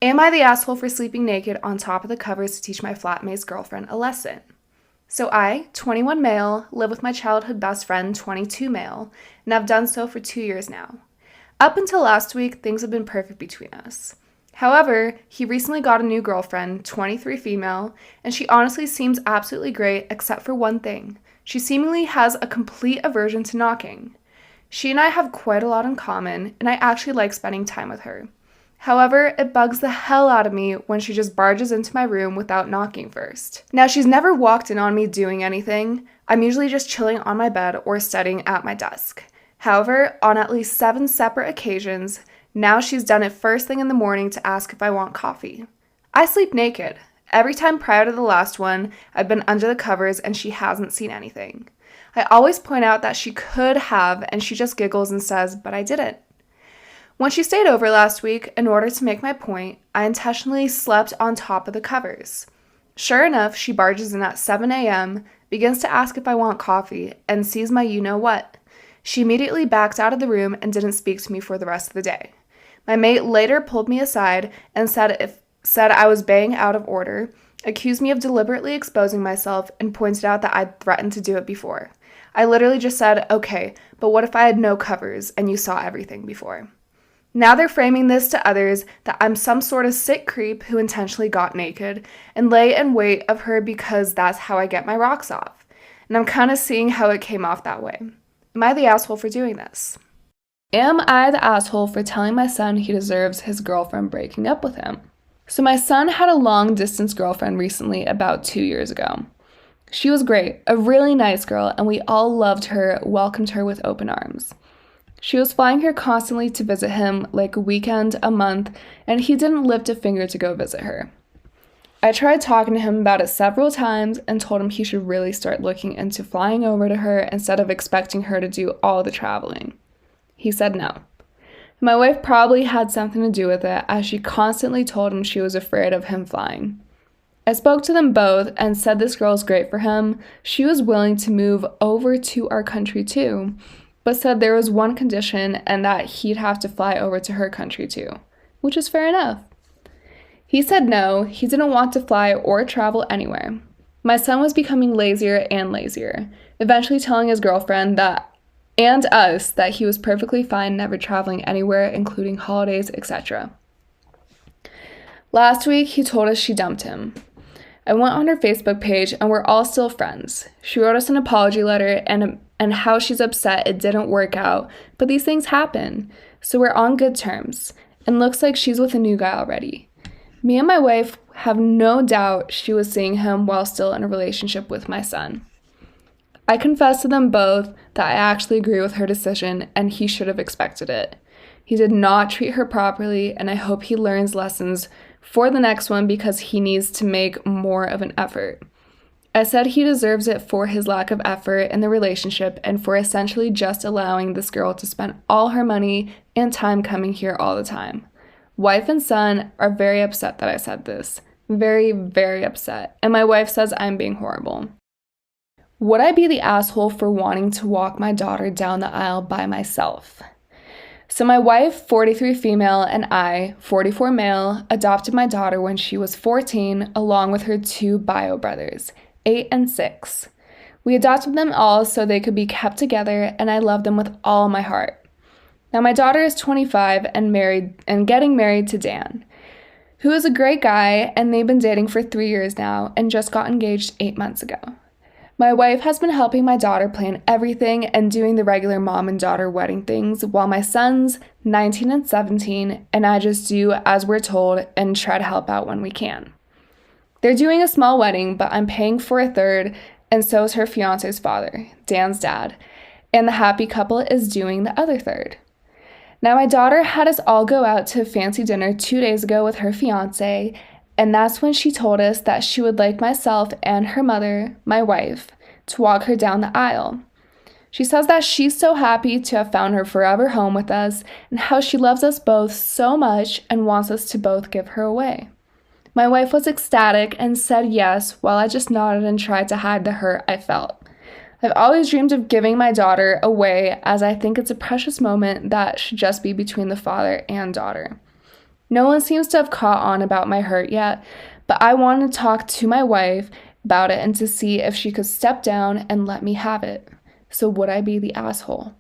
Am I the asshole for sleeping naked on top of the covers to teach my flatmate's girlfriend a lesson? So I, 21 male, live with my childhood best friend, 22 male, and I've done so for 2 years now. Up until last week, things have been perfect between us. However, he recently got a new girlfriend, 23 female, and she honestly seems absolutely great except for one thing. She seemingly has a complete aversion to knocking. She and I have quite a lot in common, and I actually like spending time with her. However, it bugs the hell out of me when she just barges into my room without knocking first. Now, she's never walked in on me doing anything. I'm usually just chilling on my bed or studying at my desk. However, on at least 7 separate occasions, now she's done it first thing in the morning to ask if I want coffee. I sleep naked. Every time prior to the last one, I've been under the covers and she hasn't seen anything. I always point out that she could have, and she just giggles and says, but I didn't. When she stayed over last week, in order to make my point, I intentionally slept on top of the covers. Sure enough, she barges in at 7 a.m., begins to ask if I want coffee, and sees my you-know-what. She immediately backed out of the room and didn't speak to me for the rest of the day. My mate later pulled me aside and said I was baying out of order, accused me of deliberately exposing myself, and pointed out that I'd threatened to do it before. I literally just said, okay, but what if I had no covers and you saw everything before? Now they're framing this to others that I'm some sort of sick creep who intentionally got naked and lay in wait of her because that's how I get my rocks off. And I'm kind of seeing how it came off that way. Am I the asshole for doing this? Am I the asshole for telling my son he deserves his girlfriend breaking up with him? So my son had a long-distance girlfriend recently, about 2 years ago. She was great, a really nice girl, and we all loved her, welcomed her with open arms. She was flying here constantly to visit him, like a weekend, a month, and he didn't lift a finger to go visit her. I tried talking to him about it several times and told him he should really start looking into flying over to her instead of expecting her to do all the traveling. He said no. My wife probably had something to do with it, as she constantly told him she was afraid of him flying. I spoke to them both and said this girl's great for him. She was willing to move over to our country too, but said there was one condition and that he'd have to fly over to her country too, which is fair enough. He said no, he didn't want to fly or travel anywhere. My son was becoming lazier and lazier, eventually telling his girlfriend and us that he was perfectly fine never traveling anywhere, including holidays, etc. Last week, he told us she dumped him. I went on her Facebook page and we're all still friends. She wrote us an apology letter and how she's upset it didn't work out, but these things happen, so we're on good terms, and looks like she's with a new guy already. Me and my wife have no doubt she was seeing him while still in a relationship with my son. I confessed to them both that I actually agree with her decision and he should have expected it. He did not treat her properly, and I hope he learns lessons for the next one because he needs to make more of an effort. I said he deserves it for his lack of effort in the relationship and for essentially just allowing this girl to spend all her money and time coming here all the time. Wife and son are very upset that I said this. Very, very upset. And my wife says I'm being horrible. Would I be the asshole for wanting to walk my daughter down the aisle by myself? So my wife, 43 female, and I, 44 male, adopted my daughter when she was 14 along with her 2 bio brothers, 8 and 6. We adopted them all so they could be kept together, and I love them with all my heart. Now my daughter is 25 and married and getting married to Dan, who is a great guy, and they've been dating for 3 years now and just got engaged 8 months ago. My wife has been helping my daughter plan everything and doing the regular mom and daughter wedding things, while my son's 19 and 17, and I just do as we're told and try to help out when we can. They're doing a small wedding, but I'm paying for a third, and so is her fiance's father, Dan's dad, and the happy couple is doing the other third. Now, my daughter had us all go out to a fancy dinner 2 days ago with her fiance, and that's when she told us that she would like myself and her mother, my wife, to walk her down the aisle. She says that she's so happy to have found her forever home with us and how she loves us both so much and wants us to both give her away. My wife was ecstatic and said yes, while I just nodded and tried to hide the hurt I felt. I've always dreamed of giving my daughter away, as I think it's a precious moment that should just be between the father and daughter. No one seems to have caught on about my hurt yet, but I wanted to talk to my wife about it and to see if she could step down and let me have it. So would I be the asshole?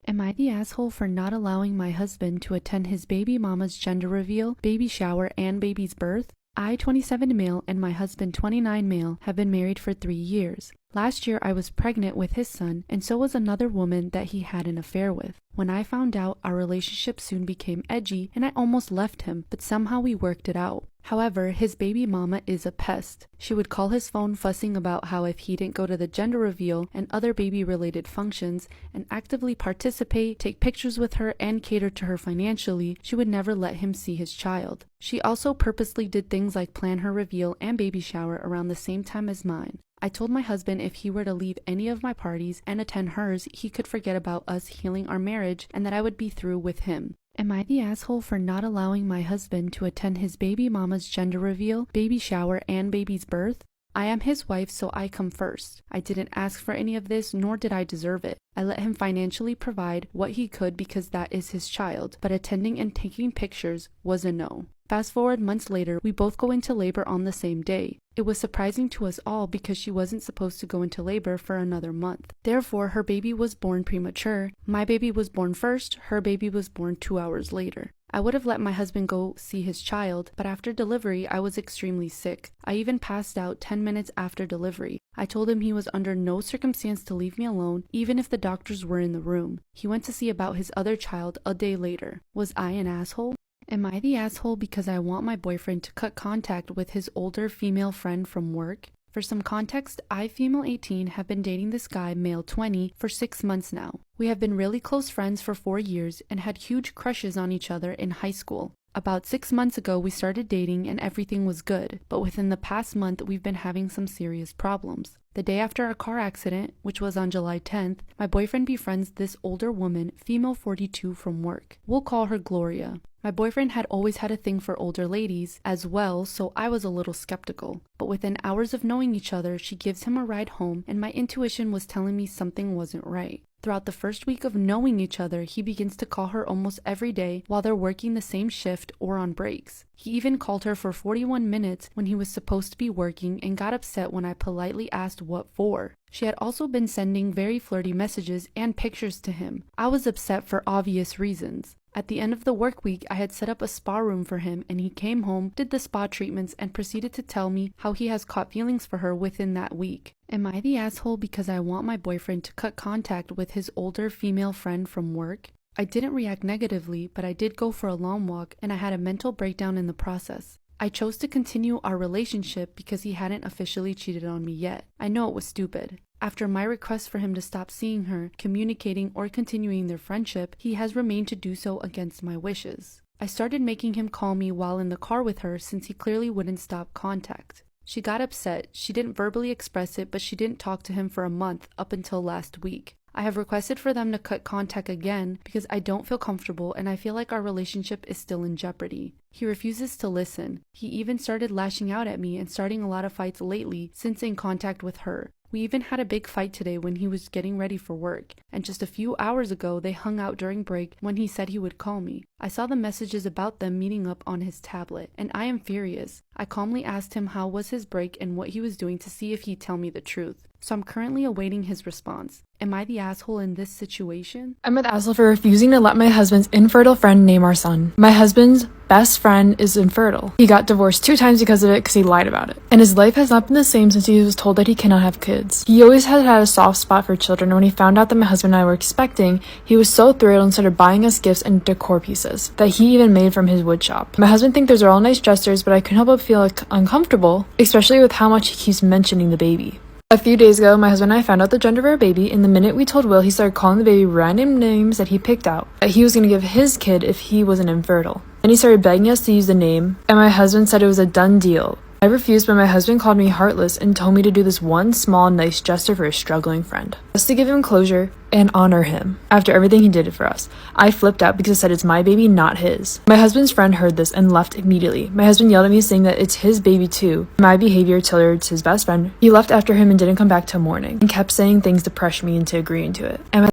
Am I the asshole for not allowing my husband to attend his baby mama's gender reveal, baby shower, and baby's birth? I, 27 male, and my husband, 29 male, have been married for 3 years. Last year, I was pregnant with his son, and so was another woman that he had an affair with. When I found out, our relationship soon became edgy, and I almost left him, but somehow we worked it out. However, his baby mama is a pest. She would call his phone fussing about how if he didn't go to the gender reveal and other baby-related functions and actively participate, take pictures with her, and cater to her financially, she would never let him see his child. She also purposely did things like plan her reveal and baby shower around the same time as mine. I told my husband if he were to leave any of my parties and attend hers, he could forget about us healing our marriage and that I would be through with him. Am I the asshole for not allowing my husband to attend his baby mama's gender reveal, baby shower, and baby's birth? I am his wife, so I come first. I didn't ask for any of this, nor did I deserve it. I let him financially provide what he could because that is his child, but attending and taking pictures was a no. Fast forward months later, we both go into labor on the same day. It was surprising to us all because she wasn't supposed to go into labor for another month. Therefore, her baby was born premature. My baby was born first, her baby was born 2 hours later. I would have let my husband go see his child, but after delivery, I was extremely sick. I even passed out 10 minutes after delivery. I told him he was under no circumstance to leave me alone, even if the doctors were in the room. He went to see about his other child a day later. Was I an asshole? Am I the asshole because I want my boyfriend to cut contact with his older female friend from work? For some context, I, female 18, have been dating this guy, male 20, for 6 months now. We have been really close friends for 4 years and had huge crushes on each other in high school. About 6 months ago, we started dating and everything was good, but within the past month, we've been having some serious problems. The day after our car accident, which was on July 10th, my boyfriend befriends this older woman, female 42, from work. We'll call her Gloria. My boyfriend had always had a thing for older ladies as well, so I was a little skeptical. But within hours of knowing each other, she gives him a ride home, and my intuition was telling me something wasn't right. Throughout the first week of knowing each other, he begins to call her almost every day while they're working the same shift or on breaks. He even called her for 41 minutes when he was supposed to be working and got upset when I politely asked what for. She had also been sending very flirty messages and pictures to him. I was upset for obvious reasons. At the end of the work week, I had set up a spa room for him and he came home, did the spa treatments, and proceeded to tell me how he has caught feelings for her within that week. Am I the asshole because I want my boyfriend to cut contact with his older female friend from work? I didn't react negatively, but I did go for a long walk and I had a mental breakdown in the process. I chose to continue our relationship because he hadn't officially cheated on me yet. I know it was stupid. After my request for him to stop seeing her, communicating, or continuing their friendship, he has remained to do so against my wishes. I started making him call me while in the car with her since he clearly wouldn't stop contact. She got upset. She didn't verbally express it, but she didn't talk to him for a month up until last week. I have requested for them to cut contact again because I don't feel comfortable and I feel like our relationship is still in jeopardy. He refuses to listen. He even started lashing out at me and starting a lot of fights lately since in contact with her. We even had a big fight today when he was getting ready for work, and just a few hours ago they hung out during break when he said he would call me. I saw the messages about them meeting up on his tablet, and I am furious. I calmly asked him how was his break and what he was doing to see if he'd tell me the truth. So I'm currently awaiting his response. Am I the asshole in this situation? I'm the asshole for refusing to let my husband's infertile friend name our son. My husband's best friend is infertile. He got divorced 2 times because of it because he lied about it. And his life has not been the same since he was told that he cannot have kids. He always had a soft spot for children, and when he found out that my husband and I were expecting, he was so thrilled and started buying us gifts and decor pieces that he even made from his wood shop. My husband thinks those are all nice gestures, but I couldn't help but feel uncomfortable, especially with how much he keeps mentioning the baby. A few days ago, my husband and I found out the gender of our baby, and the minute we told Will, he started calling the baby random names that he picked out, that he was going to give his kid if he wasn't infertile. Then he started begging us to use the name, and my husband said it was a done deal. I refused, but my husband called me heartless and told me to do this one small, nice gesture for a struggling friend. Just to give him closure and honor him after everything he did for us. I flipped out because I said it's my baby, not his. My husband's friend heard this and left immediately. My husband yelled at me saying that it's his baby too. My behavior towards his best friend. He left after him and didn't come back till morning and kept saying things to pressure me into agreeing to it. And